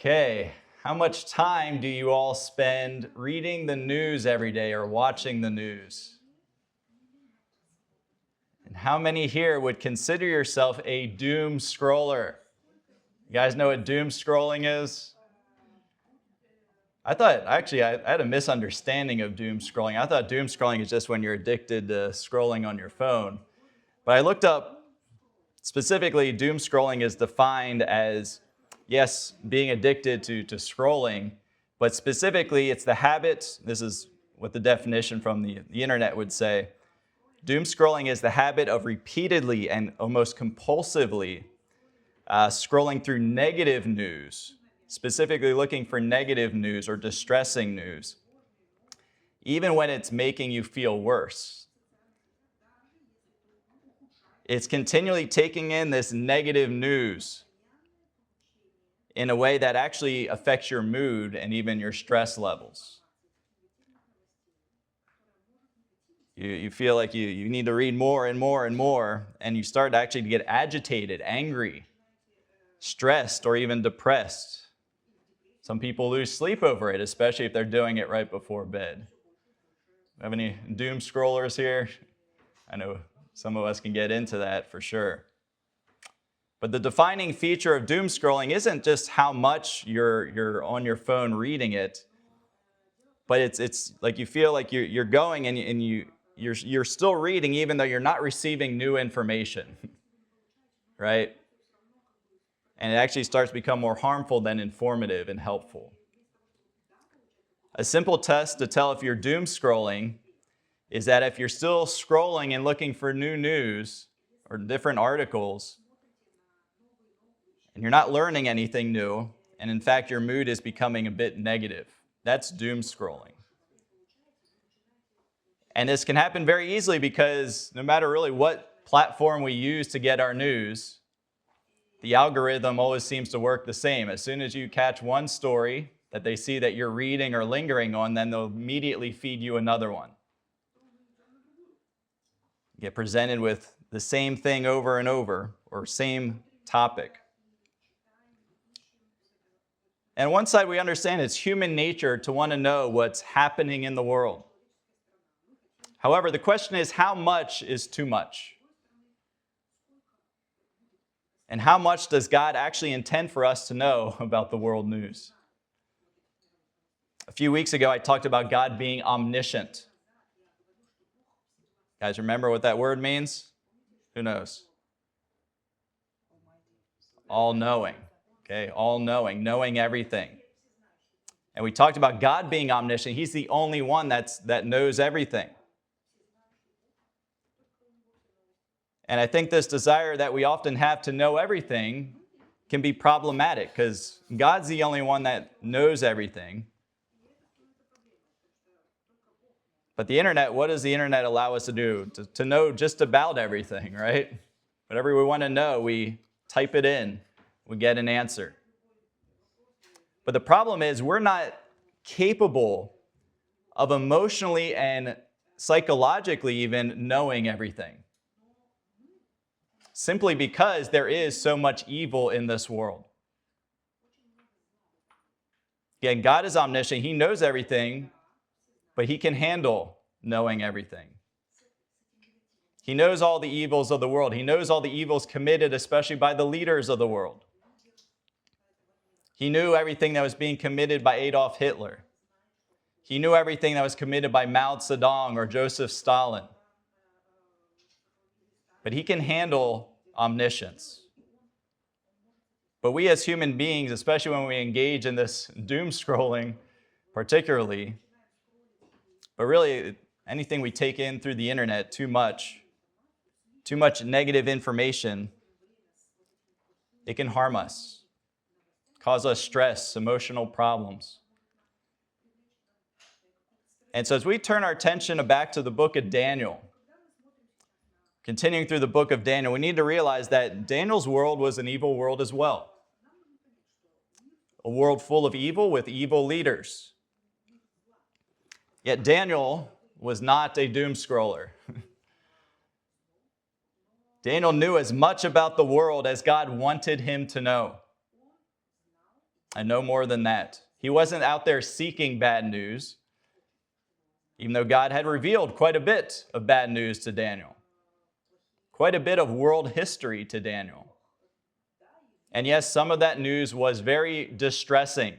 Okay, how much time do you all spend reading the news every day or watching the news? And how many here would consider yourself a doom scroller? You guys know what doom scrolling is? I had a misunderstanding of doom scrolling. I thought doom scrolling is just when you're addicted to scrolling on your phone. But I looked up specifically, doom scrolling is defined as, yes, being addicted to scrolling, but specifically it's the habit, this is what the definition from the internet would say, doom scrolling is the habit of repeatedly and almost compulsively scrolling through negative news, specifically looking for negative news or distressing news, even when it's making you feel worse. It's continually taking in this negative news in a way that actually affects your mood and even your stress levels. You feel like you need to read more and more and more, and you start actually to get agitated, angry, stressed, or even depressed. Some people lose sleep over it, especially if they're doing it right before bed. Have any doom scrollers here? I know some of us can get into that for sure. But the defining feature of doom scrolling isn't just how much you're on your phone reading it, but it's like you feel like you're going and you're still reading even though you're not receiving new information, right? And it actually starts to become more harmful than informative and helpful. A simple test to tell if you're doom scrolling is that if you're still scrolling and looking for new news or different articles, and you're not learning anything new, and in fact your mood is becoming a bit negative, that's doom scrolling. And this can happen very easily because no matter really what platform we use to get our news, the algorithm always seems to work the same. As soon as you catch one story that they see that you're reading or lingering on, then they'll immediately feed you another one. You get presented with the same thing over and over, or same topic. And on one side, we understand it's human nature to want to know what's happening in the world. However, the question is, how much is too much? And how much does God actually intend for us to know about the world news? A few weeks ago, I talked about God being omniscient. Guys, remember what that word means? Who knows? All-knowing. Okay, all-knowing, knowing everything. And we talked about God being omniscient. He's the only one that knows everything. And I think this desire that we often have to know everything can be problematic because God's the only one that knows everything. But the internet, what does the internet allow us to do? To know just about everything, right? Whatever we want to know, we type it in, we get an answer. But the problem is we're not capable of emotionally and psychologically even knowing everything. Simply because there is so much evil in this world. Again, God is omniscient. He knows everything, but He can handle knowing everything. He knows all the evils of the world. He knows all the evils committed, especially by the leaders of the world. He knew everything that was being committed by Adolf Hitler. He knew everything that was committed by Mao Zedong or Joseph Stalin. But He can handle omniscience. But we as human beings, especially when we engage in this doom scrolling particularly, but really anything we take in through the internet, too much negative information, it can harm us, cause us stress, emotional problems. And so as we turn our attention back to the book of Daniel, continuing through the book of Daniel, we need to realize that Daniel's world was an evil world as well. A world full of evil with evil leaders. Yet Daniel was not a doom scroller. Daniel knew as much about the world as God wanted him to know. and no more than that. He wasn't out there seeking bad news, even though God had revealed quite a bit of bad news to Daniel, quite a bit of world history to Daniel. And yes, some of that news was very distressing.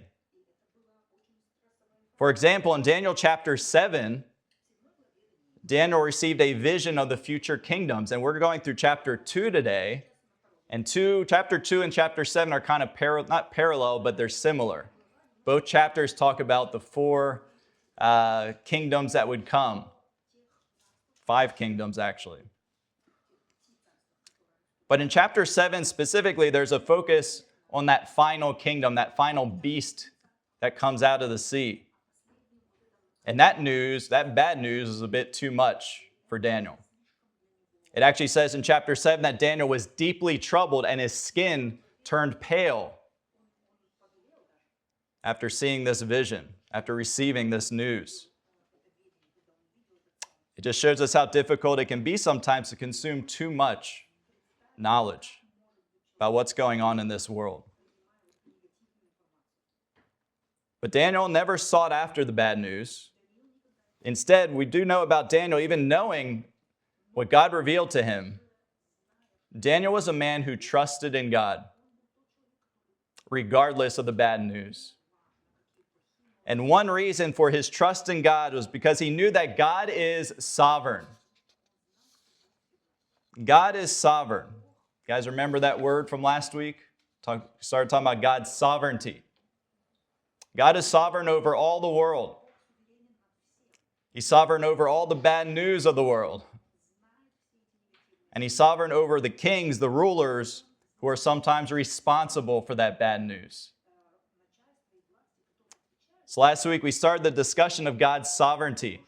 For example, in Daniel chapter 7, Daniel received a vision of the future kingdoms. And we're going through chapter 2 today. And chapter 2 and chapter 7 are kind of not parallel, but they're similar. Both chapters talk about the four kingdoms that would come. 5 kingdoms, actually. But in chapter 7 specifically, there's a focus on that final kingdom, that final beast that comes out of the sea. And that bad news, is a bit too much for Daniel. It actually says in chapter 7 that Daniel was deeply troubled and his skin turned pale after seeing this vision, after receiving this news. It just shows us how difficult it can be sometimes to consume too much knowledge about what's going on in this world. But Daniel never sought after the bad news. Instead, we do know about Daniel, even knowing what God revealed to him, Daniel was a man who trusted in God, regardless of the bad news. And one reason for his trust in God was because he knew that God is sovereign. God is sovereign. You guys remember that word from last week? Started talking about God's sovereignty. God is sovereign over all the world. He's sovereign over all the bad news of the world. And he's sovereign over the kings, the rulers, who are sometimes responsible for that bad news. So last week we started the discussion of God's sovereignty.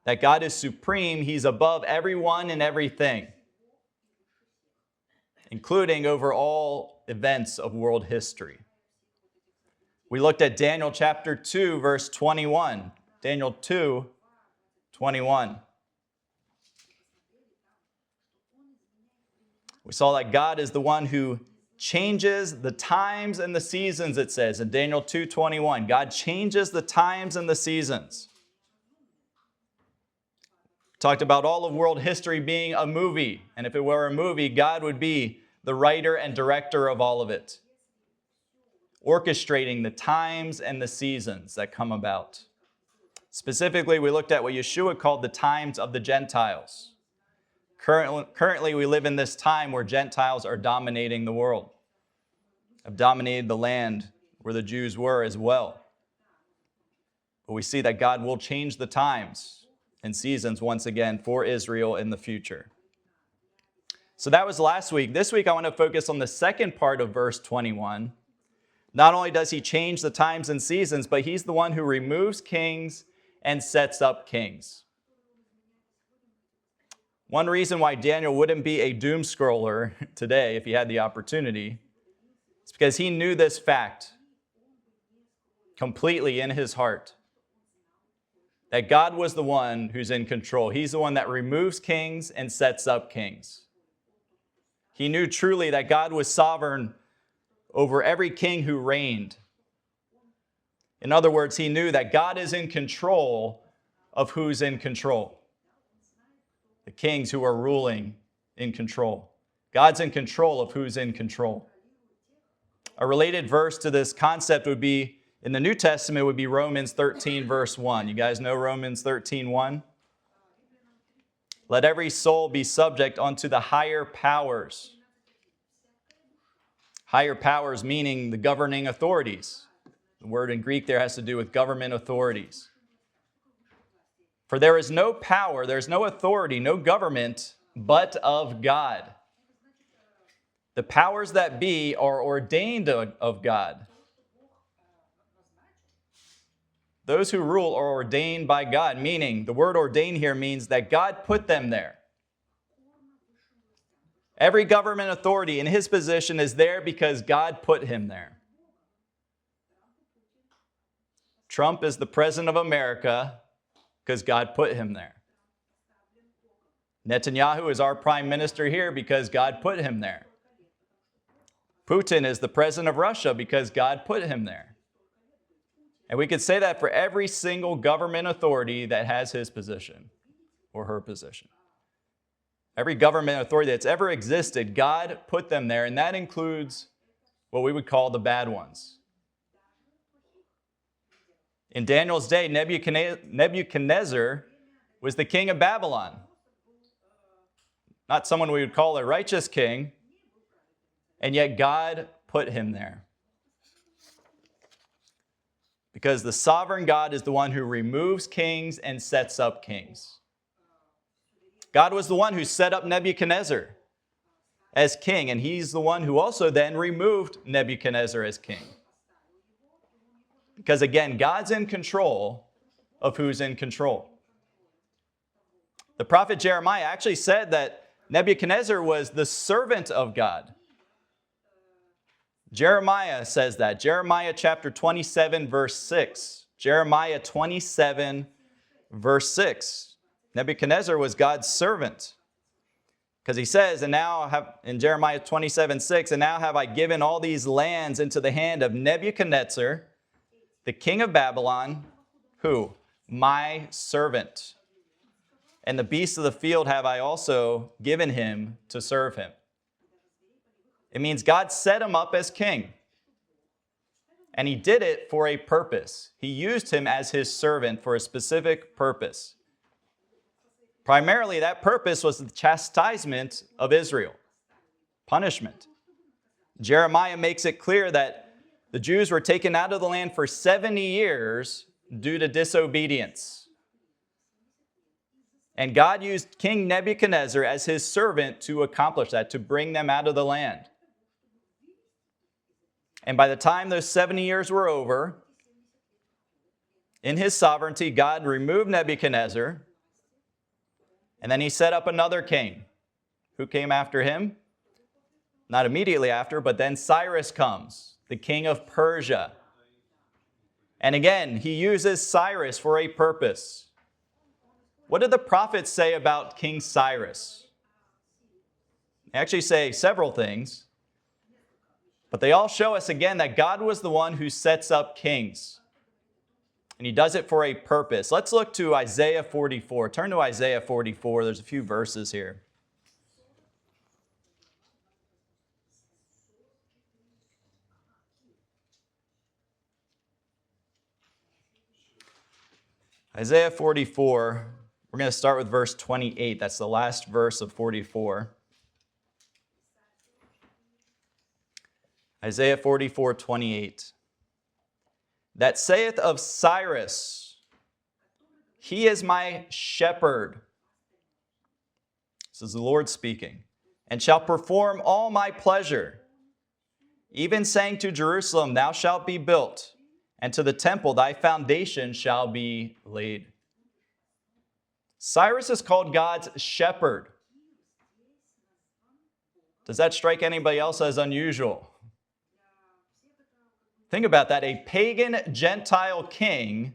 That God is supreme, he's above everyone and everything, including over all events of world history. We looked at Daniel chapter 2, verse 21. Daniel 2, 21. We saw that God is the one who changes the times and the seasons, it says in Daniel 2:21. God changes the times and the seasons. We talked about all of world history being a movie. And if it were a movie, God would be the writer and director of all of it, orchestrating the times and the seasons that come about. Specifically, we looked at what Yeshua called the times of the Gentiles. Currently, we live in this time where Gentiles are dominating the world, have dominated the land where the Jews were as well. But we see that God will change the times and seasons once again for Israel in the future. So that was last week. This week, I want to focus on the second part of verse 21. Not only does he change the times and seasons, but he's the one who removes kings and sets up kings. One reason why Daniel wouldn't be a Doomscroller today, if he had the opportunity, is because he knew this fact completely in his heart, that God was the one who's in control. He's the one that removes kings and sets up kings. He knew truly that God was sovereign over every king who reigned. In other words, he knew that God is in control of who's in control. The kings who are ruling in control. God's in control of who's in control. A related verse to this concept would be, in the New Testament, would be Romans 13, verse 1. You guys know Romans 13, 1? Let every soul be subject unto the higher powers. Higher powers meaning the governing authorities. The word in Greek there has to do with government authorities. For there is no power, there is no authority, no government, but of God. The powers that be are ordained of God. Those who rule are ordained by God, meaning the word ordained here means that God put them there. Every government authority in his position is there because God put him there. Trump is the president of America because God put him there. Netanyahu is our prime minister here because God put him there. Putin is the president of Russia because God put him there. And we could say that for every single government authority that has his position or her position. Every government authority that's ever existed, God put them there, and that includes what we would call the bad ones. In Daniel's day, Nebuchadnezzar was the king of Babylon. Not someone we would call a righteous king, and yet God put him there. Because the sovereign God is the one who removes kings and sets up kings. God was the one who set up Nebuchadnezzar as king, and he's the one who also then removed Nebuchadnezzar as king. Because again, God's in control of who's in control. The prophet Jeremiah actually said that Nebuchadnezzar was the servant of God. Jeremiah says that. Jeremiah chapter 27, verse 6. Jeremiah 27, verse 6. Nebuchadnezzar was God's servant. Because he says, in Jeremiah 27, 6, and now have I given all these lands into the hand of Nebuchadnezzar, the king of Babylon, who? My servant. And the beasts of the field have I also given him to serve him. It means God set him up as king. And he did it for a purpose. He used him as his servant for a specific purpose. Primarily, that purpose was the chastisement of Israel. Punishment. Jeremiah makes it clear that the Jews were taken out of the land for 70 years due to disobedience. And God used King Nebuchadnezzar as his servant to accomplish that, to bring them out of the land. And by the time those 70 years were over, in his sovereignty, God removed Nebuchadnezzar, and then he set up another king. Who came after him? Not immediately after, but then Cyrus comes, the king of Persia. And again, he uses Cyrus for a purpose. What did the prophets say about King Cyrus? They actually say several things, but they all show us again that God was the one who sets up kings. And he does it for a purpose. Let's look to Isaiah 44. Turn to Isaiah 44. There's a few verses here. Isaiah 44, we're going to start with verse 28. That's the last verse of 44. Isaiah 44, 28. That saith of Cyrus, he is my shepherd. This is the Lord speaking. And shall perform all my pleasure. Even saying to Jerusalem, thou shalt be built, and to the temple thy foundation shall be laid. Cyrus is called God's shepherd. Does that strike anybody else as unusual? Think about that. A pagan Gentile king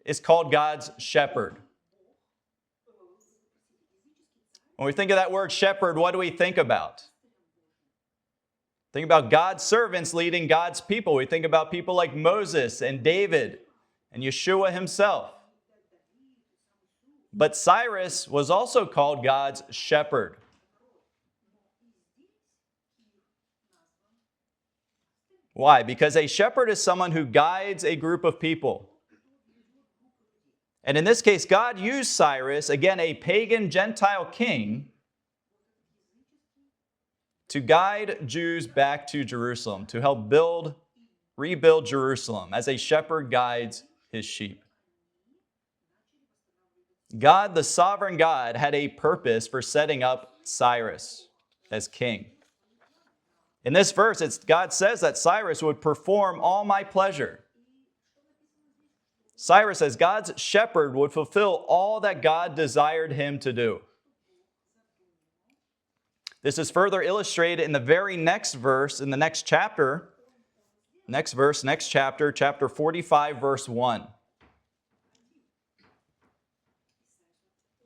is called God's shepherd. When we think of that word shepherd, what do we think about? Think about God's servants leading God's people. We think about people like Moses and David and Yeshua himself. But Cyrus was also called God's shepherd. Why? Because a shepherd is someone who guides a group of people. And in this case, God used Cyrus, again, a pagan Gentile king, to guide Jews back to Jerusalem, to help rebuild Jerusalem as a shepherd guides his sheep. God, the sovereign God, had a purpose for setting up Cyrus as king. In this verse, God says that Cyrus would perform all my pleasure. Cyrus, as God's shepherd, would fulfill all that God desired him to do. This is further illustrated in the very next verse, in the next chapter. Next verse, next chapter, chapter 45, verse 1.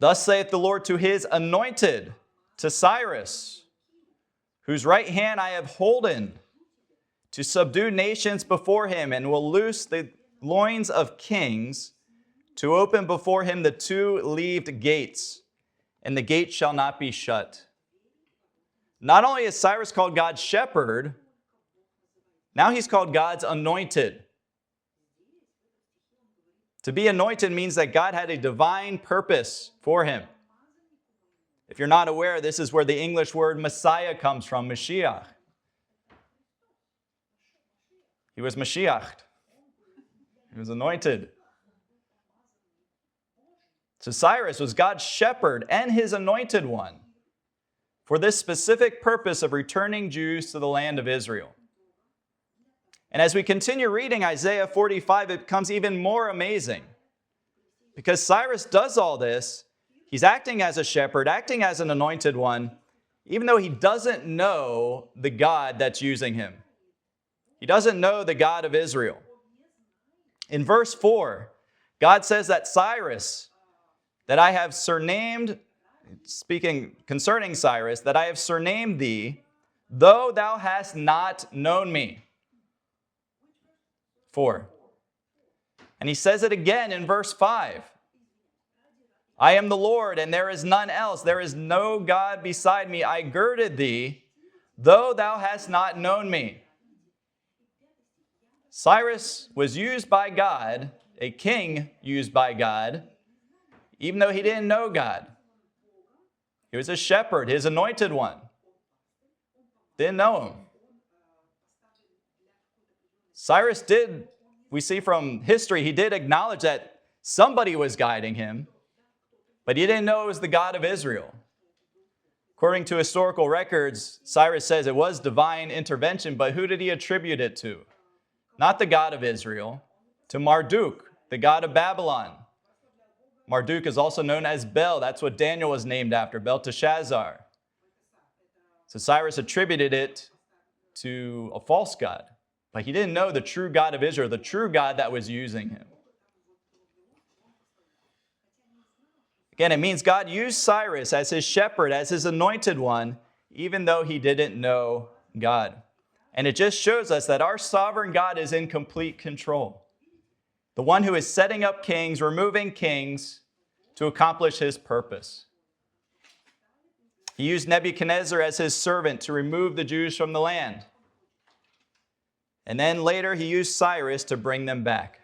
Thus saith the Lord to his anointed, to Cyrus, whose right hand I have holden, to subdue nations before him, and will loose the loins of kings, to open before him the two-leaved gates, and the gate shall not be shut. Not only is Cyrus called God's shepherd, now he's called God's anointed. To be anointed means that God had a divine purpose for him. If you're not aware, this is where the English word Messiah comes from, Mashiach. He was Mashiached. He was anointed. So Cyrus was God's shepherd and his anointed one for this specific purpose of returning Jews to the land of Israel. And as we continue reading Isaiah 45, it becomes even more amazing. Because Cyrus does all this, he's acting as a shepherd, acting as an anointed one, even though he doesn't know the God that's using him. He doesn't know the God of Israel. In verse 4, God says that Cyrus, that I have surnamed, speaking concerning Cyrus, that I have surnamed thee, though thou hast not known me. 4. And he says it again in verse 5. I am the Lord, and there is none else. There is no God beside me. I girded thee, though thou hast not known me. Cyrus was used by God, a king used by God, even though he didn't know God. He was a shepherd, his anointed one. Didn't know him. Cyrus did, we see from history, he did acknowledge that somebody was guiding him, but he didn't know it was the God of Israel. According to historical records, Cyrus says it was divine intervention, but who did he attribute it to? Not the God of Israel, to Marduk, the god of Babylon. Marduk is also known as Bel. That's what Daniel was named after, Belteshazzar. So Cyrus attributed it to a false god, but he didn't know the true God of Israel, the true God that was using him. Again, it means God used Cyrus as his shepherd, as his anointed one, even though he didn't know God. And it just shows us that our sovereign God is in complete control. The one who is setting up kings, removing kings to accomplish his purpose. He used Nebuchadnezzar as his servant to remove the Jews from the land. And then later he used Cyrus to bring them back.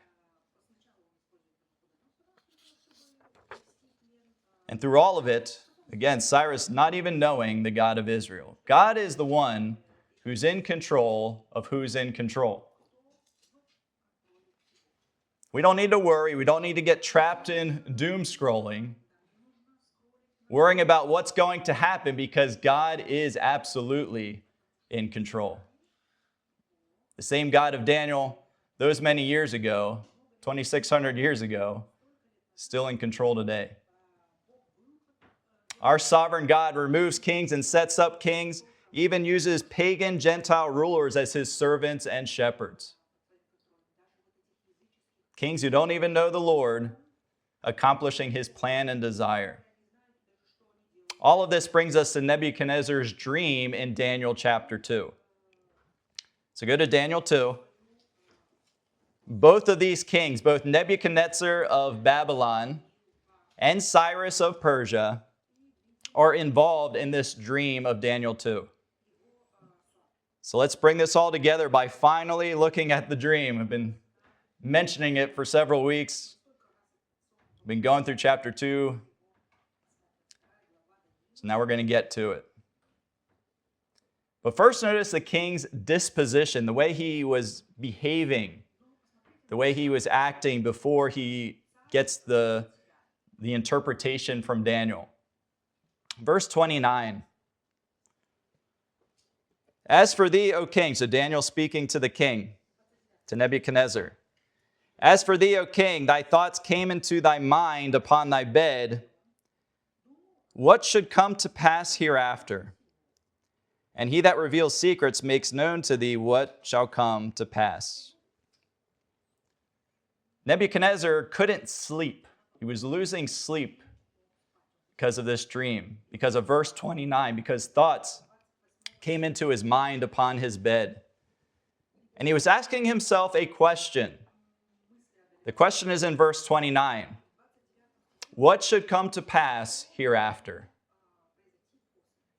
And through all of it, again, Cyrus not even knowing the God of Israel. God is the one who's in control of who's in control. We don't need to worry. We don't need to get trapped in doom scrolling, worrying about what's going to happen, because God is absolutely in control. The same God of Daniel those many years ago, 2,600 years ago, still in control today. Our sovereign God removes kings and sets up kings, even uses pagan Gentile rulers as his servants and shepherds. Kings who don't even know the Lord, accomplishing his plan and desire. All of this brings us to Nebuchadnezzar's dream in Daniel chapter 2. So go to Daniel 2. Both of these kings, both Nebuchadnezzar of Babylon and Cyrus of Persia, are involved in this dream of Daniel 2. So let's bring this all together by finally looking at the dream. I've been mentioning it for several weeks. I've been going through chapter 2. So now we're going to get to it. But first notice the king's disposition, the way he was behaving, the way he was acting before he gets the interpretation from Daniel. Verse 29. As for thee, O king, so Daniel speaking to the king, to Nebuchadnezzar. As for thee, O king, thy thoughts came into thy mind upon thy bed. What should come to pass hereafter? And he that reveals secrets makes known to thee what shall come to pass. Nebuchadnezzar couldn't sleep. He was losing sleep because of this dream, because of verse 29, because thoughts came into his mind upon his bed. And he was asking himself a question. The question is in verse 29. What should come to pass hereafter?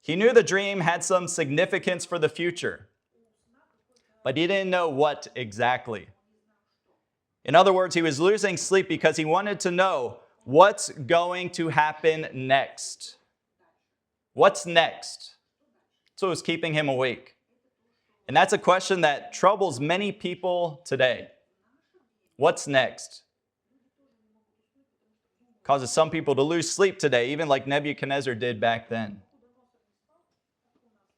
He knew the dream had some significance for the future, but he didn't know what exactly. In other words, he was losing sleep because he wanted to know what's going to happen next. What's next? That's what was keeping him awake. And that's a question that troubles many people today. What's next? Causes some people to lose sleep today, even like Nebuchadnezzar did back then.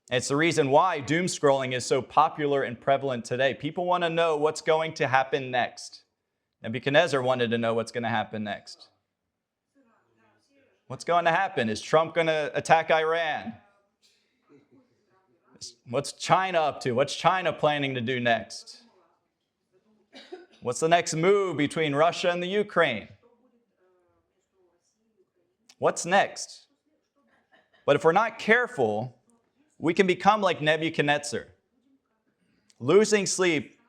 And it's the reason why doom scrolling is so popular and prevalent today. People want to know what's going to happen next. Nebuchadnezzar wanted to know what's going to happen next. What's going to happen? Is Trump going to attack Iran? What's China up to? What's China planning to do next? What's the next move between Russia and the Ukraine? What's next? But if we're not careful, we can become like Nebuchadnezzar, losing sleep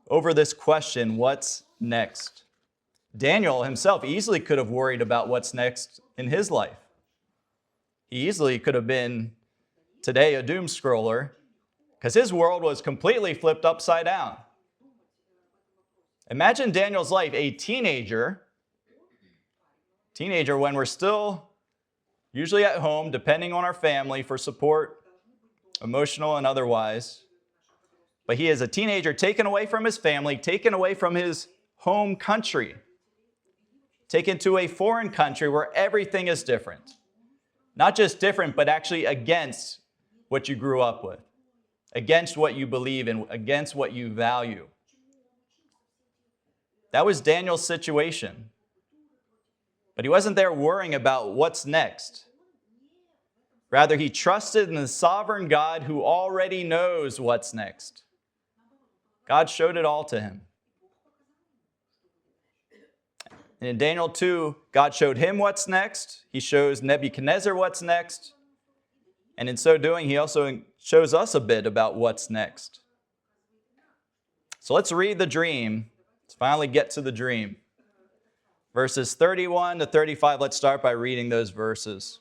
over this question, what's next? Daniel himself easily could have worried about what's next in his life. He easily could have been today a doom scroller because his world was completely flipped upside down. Imagine Daniel's life, a teenager when we're still usually at home, depending on our family for support, emotional and otherwise. But he is a teenager taken away from his family, taken away from his home country, taken to a foreign country where everything is different. Not just different, but actually against what you grew up with, against what you believe in, against what you value. That was Daniel's situation. But he wasn't there worrying about what's next. Rather, he trusted in the sovereign God who already knows what's next. God showed it all to him. And in Daniel 2, God showed him what's next. He shows Nebuchadnezzar what's next. And in so doing, he also shows us a bit about what's next. So let's read the dream. Let's finally get to the dream. Verses 31 to 35, let's start by reading those verses.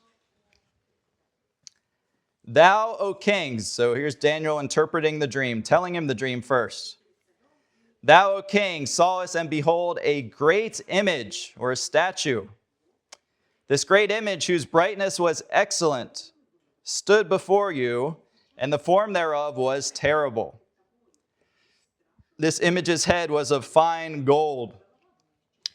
Thou, O king, so here's Daniel interpreting the dream, telling him the dream first. Thou, O king, sawest and behold a great image, or a statue. This great image, whose brightness was excellent, stood before you, and the form thereof was terrible. This image's head was of fine gold,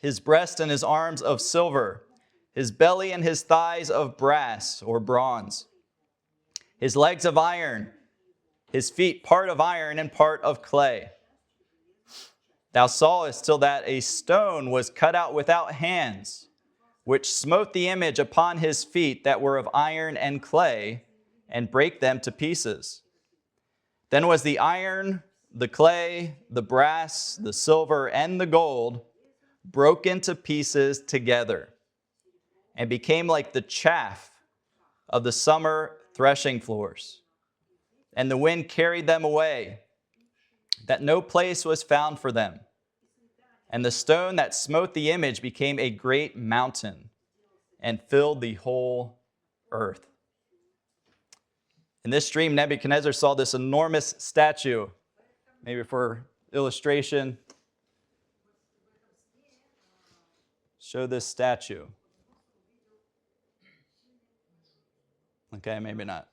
his breast and his arms of silver, his belly and his thighs of brass or bronze, his legs of iron, his feet part of iron and part of clay. Thou sawest till that a stone was cut out without hands, which smote the image upon his feet that were of iron and clay, and brake them to pieces. Then was the iron, the clay, the brass, the silver, and the gold broken to pieces together, and became like the chaff of the summer threshing floors. And the wind carried them away, that no place was found for them. And the stone that smote the image became a great mountain, and filled the whole earth. In this dream, Nebuchadnezzar saw this enormous statue. Maybe for illustration, show this statue. Okay, maybe not.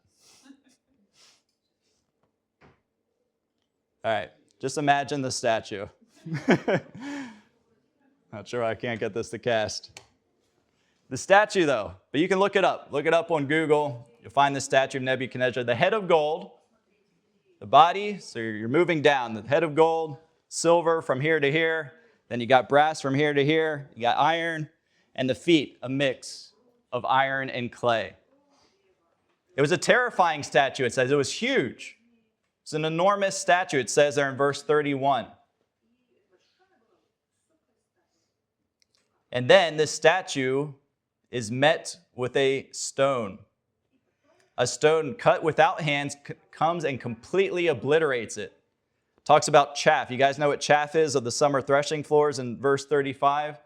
All right, just imagine the statue. Not sure why I can't get this to cast. The statue, though, but you can look it up. Look it up on Google. You'll find the statue of Nebuchadnezzar. The head of gold, the body, so you're moving down. The head of gold, silver from here to here. Then you got brass from here to here. You got iron, and the feet, a mix of iron and clay. It was a terrifying statue, it says. It was huge. It's an enormous statue, it says there in verse 31. And then this statue is met with a stone a stone cut without hands comes and completely obliterates it. Talks about chaff. You guys know what chaff is of the summer threshing floors in verse 35?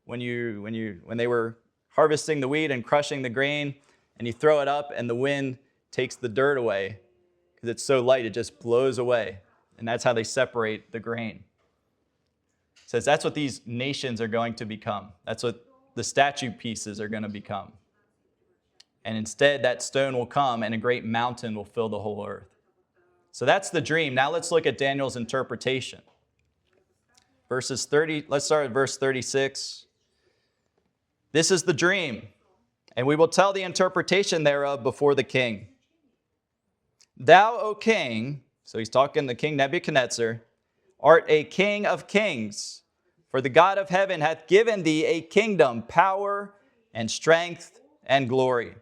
When they were harvesting the wheat and crushing the grain, and you throw it up and the wind takes the dirt away because it's so light, it just blows away. And that's how they separate the grain. It says that's what these nations are going to become. That's what the statue pieces are going to become. And instead, that stone will come and a great mountain will fill the whole earth. So that's the dream. Now let's look at Daniel's interpretation. Let's start at verse 36. This is the dream, and we will tell the interpretation thereof before the king. Thou, O king, so he's talking to King Nebuchadnezzar, art a king of kings, for the God of heaven hath given thee a kingdom, power, and strength, and glory.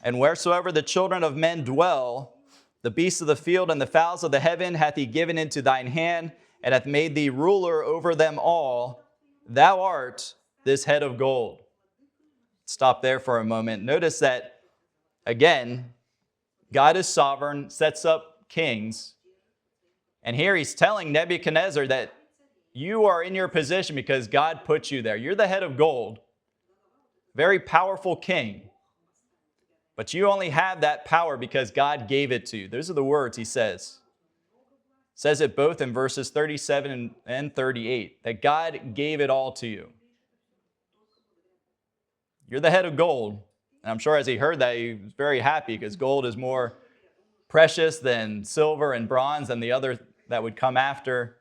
And wheresoever the children of men dwell, the beasts of the field and the fowls of the heaven hath he given into thine hand, and hath made thee ruler over them all. Thou art this head of gold. Stop there for a moment. Notice that, again, God is sovereign, sets up kings. And here he's telling Nebuchadnezzar that you are in your position because God put you there. You're the head of gold, very powerful king. But you only have that power because God gave it to you. Those are the words he says. Says it both in verses 37 and 38, that God gave it all to you. You're the head of gold. And I'm sure as he heard that, he was very happy because gold is more precious than silver and bronze and the other that would come after.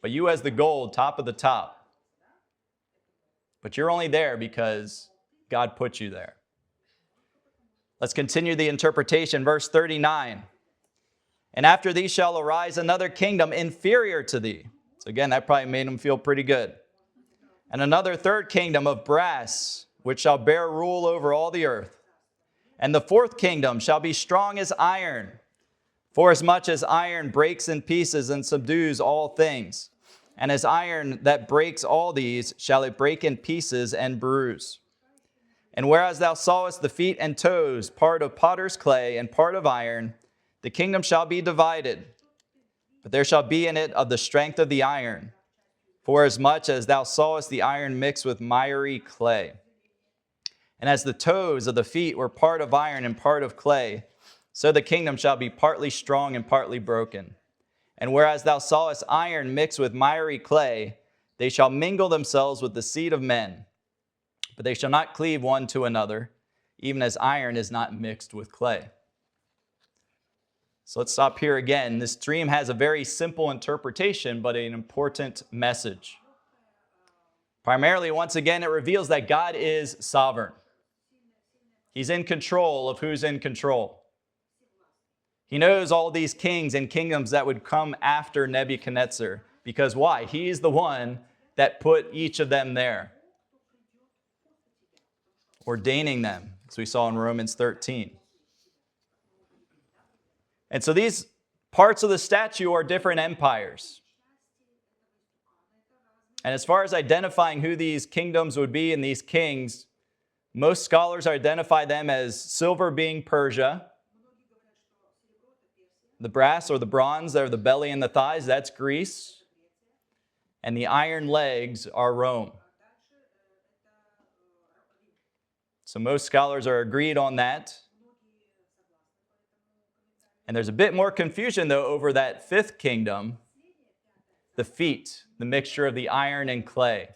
But you as the gold, top of the top. But you're only there because God put you there. Let's continue the interpretation. Verse 39. And after thee shall arise another kingdom inferior to thee. So again, that probably made him feel pretty good. And another third kingdom of brass, which shall bear rule over all the earth. And the fourth kingdom shall be strong as iron, forasmuch as iron breaks in pieces and subdues all things. And as iron that breaks all these, shall it break in pieces and bruise. And whereas thou sawest the feet and toes, part of potter's clay and part of iron, the kingdom shall be divided. But there shall be in it of the strength of the iron, forasmuch as thou sawest the iron mixed with miry clay. And as the toes of the feet were part of iron and part of clay, so the kingdom shall be partly strong and partly broken. And whereas thou sawest iron mixed with miry clay, they shall mingle themselves with the seed of men. But they shall not cleave one to another, even as iron is not mixed with clay. So let's stop here again. This dream has a very simple interpretation, but an important message. Primarily, once again, it reveals that God is sovereign. He's in control of who's in control. He knows all these kings and kingdoms that would come after Nebuchadnezzar. Because why? He's the one that put each of them there, ordaining them, as we saw in Romans 13. And so these parts of the statue are different empires. And as far as identifying who these kingdoms would be and these kings, most scholars identify them as silver being Persia, the brass or the bronze, they're the belly and the thighs, that's Greece, and the iron legs are Rome. So most scholars are agreed on that. And there's a bit more confusion, though, over that fifth kingdom, the feet, the mixture of the iron and clay.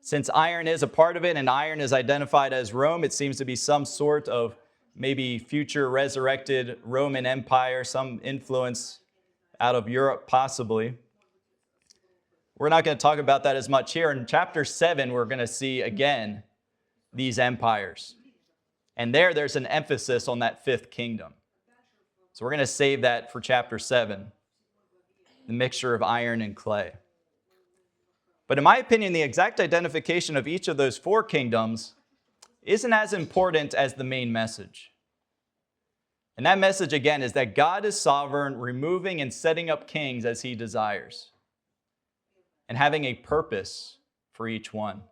Since iron is a part of it and iron is identified as Rome, it seems to be some sort of maybe future resurrected Roman Empire, some influence out of Europe possibly. We're not going to talk about that as much here. In chapter 7, we're going to see again these empires. And there's an emphasis on that fifth kingdom. So we're going to save that for chapter 7, the mixture of iron and clay. But in my opinion, the exact identification of each of those four kingdoms isn't as important as the main message. And that message, again, is that God is sovereign, removing and setting up kings as he desires, and having a purpose for each one.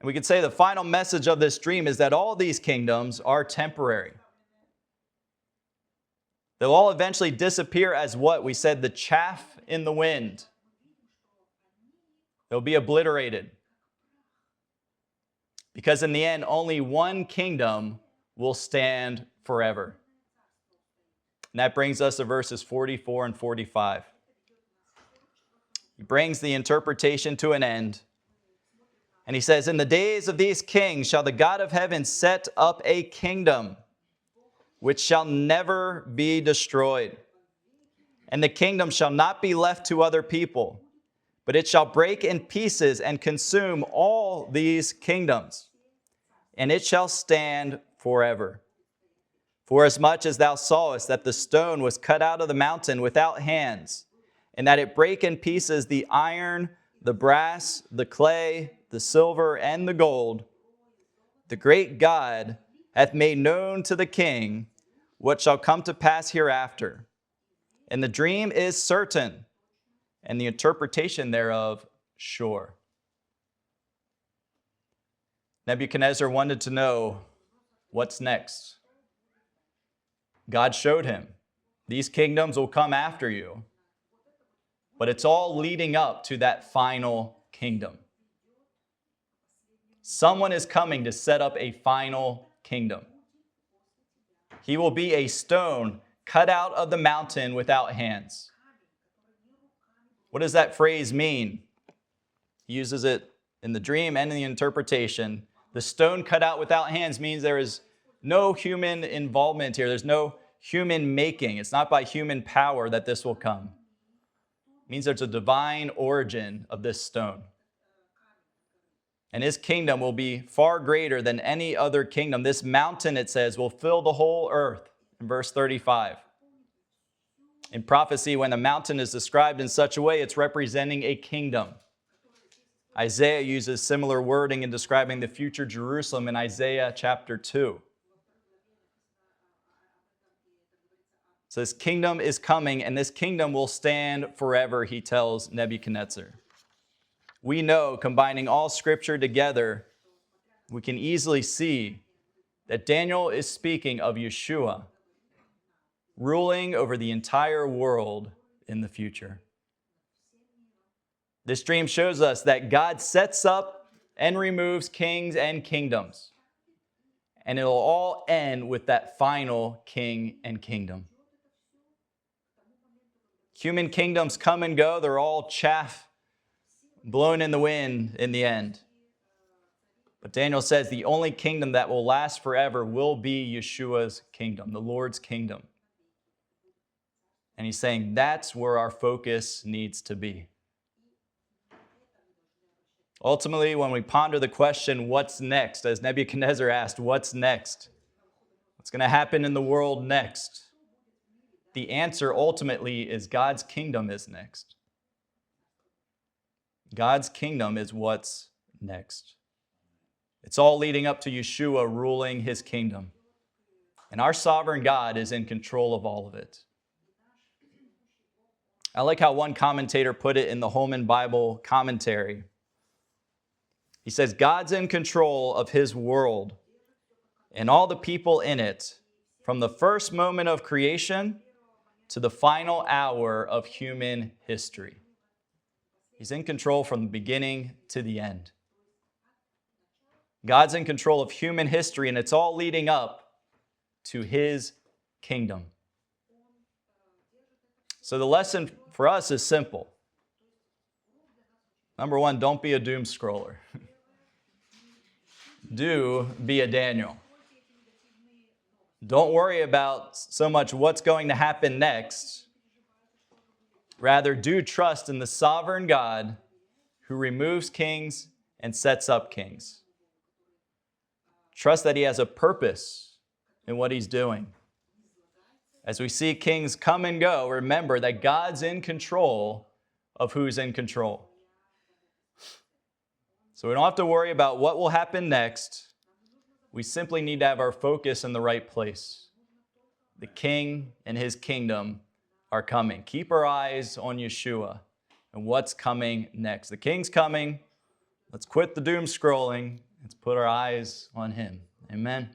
And we could say the final message of this dream is that all these kingdoms are temporary. They'll all eventually disappear as what? We said the chaff in the wind. They'll be obliterated. Because in the end, only one kingdom will stand forever. And that brings us to verses 44 and 45. He brings the interpretation to an end. And he says, in the days of these kings shall the God of heaven set up a kingdom which shall never be destroyed. And the kingdom shall not be left to other people, but it shall break in pieces and consume all these kingdoms, and it shall stand forever. Forasmuch as thou sawest that the stone was cut out of the mountain without hands, and that it brake in pieces the iron, the brass, the clay, the silver, and the gold, the great God hath made known to the king what shall come to pass hereafter. And the dream is certain, and the interpretation thereof sure. Nebuchadnezzar wanted to know what's next. God showed him, these kingdoms will come after you, but it's all leading up to that final kingdom. Someone is coming to set up a final kingdom. He will be a stone cut out of the mountain without hands. What does that phrase mean? He uses it in the dream and in the interpretation. The stone cut out without hands means there is no human involvement here. There's no human making. It's not by human power that this will come. It means there's a divine origin of this stone. And his kingdom will be far greater than any other kingdom. This mountain, it says, will fill the whole earth, in verse 35. In prophecy, when a mountain is described in such a way, it's representing a kingdom. Isaiah uses similar wording in describing the future Jerusalem in Isaiah chapter 2. So this kingdom is coming, and this kingdom will stand forever, he tells Nebuchadnezzar. We know, combining all scripture together, we can easily see that Daniel is speaking of Yeshua ruling over the entire world in the future. This dream shows us that God sets up and removes kings and kingdoms, and it'll all end with that final king and kingdom. Human kingdoms come and go. They're all chaff blown in the wind in the end. But Daniel says the only kingdom that will last forever will be Yeshua's kingdom, the Lord's kingdom. And he's saying that's where our focus needs to be. Ultimately, when we ponder the question, what's next? As Nebuchadnezzar asked, what's next? What's going to happen in the world next? The answer ultimately is God's kingdom is next. God's kingdom is what's next. It's all leading up to Yeshua ruling his kingdom. And our sovereign God is in control of all of it. I like how one commentator put it in the Holman Bible commentary. He says, God's in control of his world and all the people in it from the first moment of creation to the final hour of human history. He's in control from the beginning to the end. God's in control of human history, and it's all leading up to his kingdom. So the lesson for us is simple. Number one, don't be a doomscroller. Do be a Daniel. Don't worry about so much what's going to happen next. Rather, do trust in the sovereign God who removes kings and sets up kings. Trust that he has a purpose in what he's doing. As we see kings come and go, remember that God's in control of who's in control. So we don't have to worry about what will happen next. We simply need to have our focus in the right place. The king and his kingdom are coming. Keep our eyes on Yeshua and what's coming next. The king's coming. Let's quit the doom scrolling Let's put our eyes on him. Amen.